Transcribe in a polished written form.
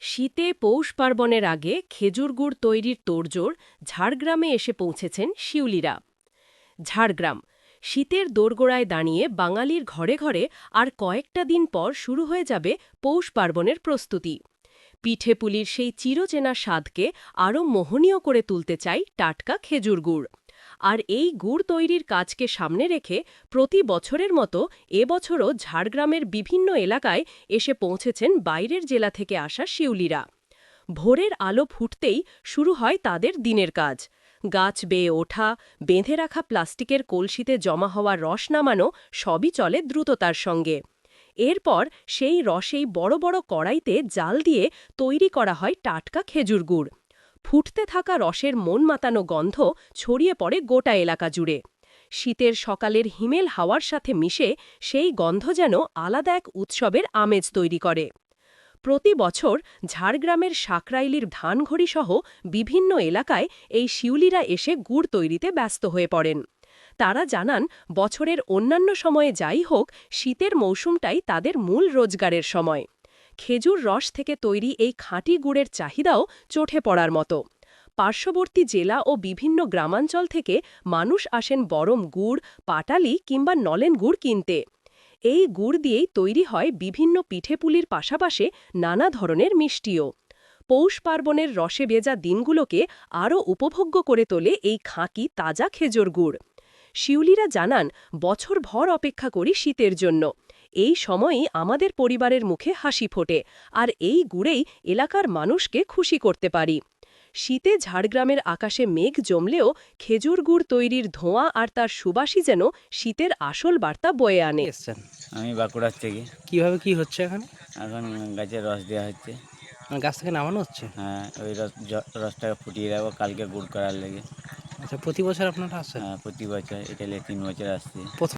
শীতে পৌষ পার্বণের আগে খেজুর গুড় তৈরির তোড়জোড় ঝাড়গ্রামে এসে পৌঁছেছেন শিউলিরা। ঝাড়গ্রাম শীতের দোরগোড়ায় দাঁড়িয়ে বাঙালির ঘরে ঘরে আর কয়েকটা দিন পর শুরু হয়ে যাবে পৌষ পার্বণের প্রস্তুতি। পিঠেপুলির সেই চিরচেনা স্বাদকে আরও মোহনীয় করে তুলতে চাই টাটকা খেজুর গুড়। আর এই গুড় তৈরির কাজকে সামনে রেখে প্রতি বছরের মতো এবছরও ঝাড়গ্রামের বিভিন্ন এলাকায় এসে পৌঁছেছেন বাইরের জেলা থেকে আসা শিউলিরা। ভোরের আলো ফুটতেই শুরু হয় তাদের দিনের কাজ। গাছ বেয়ে ওঠা, বেঁধে রাখা প্লাস্টিকের কলসিতে জমা হওয়া রস নামানো সবই চলে দ্রুততার সঙ্গে। এরপর সেই রসেই বড় বড় কড়াইতে জাল দিয়ে তৈরি করা হয় টাটকা খেজুর গুড়। ফুটতে থাকা রসের মন মাতানো গন্ধ ছড়িয়ে পড়ে গোটা এলাকা জুড়ে। শীতের সকালের হিমেল হাওয়ার সাথে মিশে সেই গন্ধ যেন আলাদা এক উৎসবের আমেজ তৈরি করে। প্রতি বছর ঝাড়গ্রামের সাকরাইলির ধানঘড়ি সহ বিভিন্ন এলাকায় এই শিউলিরা এসে গুড় তৈরিতে ব্যস্ত হয়ে পড়েন। তারা জানান, বছরের অন্যান্য সময়ে যাই হোক, শীতের মৌসুমটাই তাদের মূল রোজগারের সময়। খেজুর রস থেকে তৈরি এই খাঁটি গুড়ের চাহিদাও চোখে পড়ার মতো। পার্শ্ববর্তী জেলা ও বিভিন্ন গ্রামাঞ্চল থেকে মানুষ আসেন বরম গুড়, পাটালি কিংবা নলেন গুড় কিনতে। এই গুড় দিয়েই তৈরি হয় বিভিন্ন পিঠেপুলির পাশাপাশি নানা ধরনের মিষ্টিও। পৌষ পার্বণের রসে ভেজা দিনগুলোকে আরও উপভোগ্য করে তোলে এই খাঁকি তাজা খেজুর গুড়। শিউলিরা জানান, বছরভর অপেক্ষা করি শীতের জন্য। এই সময়েই আমাদের পরিবারের মুখে হাসি ফোটে, আর এই গুড়েই এলাকার মানুষকে খুশি করতে পারি। শীতে ঝাড়গ্রামের আকাশে মেঘ জমলেও খেজুর গুড় তৈরির ধোঁয়া আর তার সুবাসই যেন শীতের আসল বার্তা বয়ে আনে। এসছেন? আমি বাঁকুড়ার থেকে। কিভাবে কি হচ্ছে এখানে? এখন গাছের রস দেওয়া হচ্ছে। মানে গাছ থেকে নামানো হচ্ছে? হ্যাঁ, ওই রসটাকে ফুটিয়ে রাখবো কালকে গুড় করার লেগে। আচ্ছা, প্রতি বছর আপনারা আসেন? হ্যাঁ, প্রতি বছর এটা নিয়ে 3 বছর আসছি। প্রথম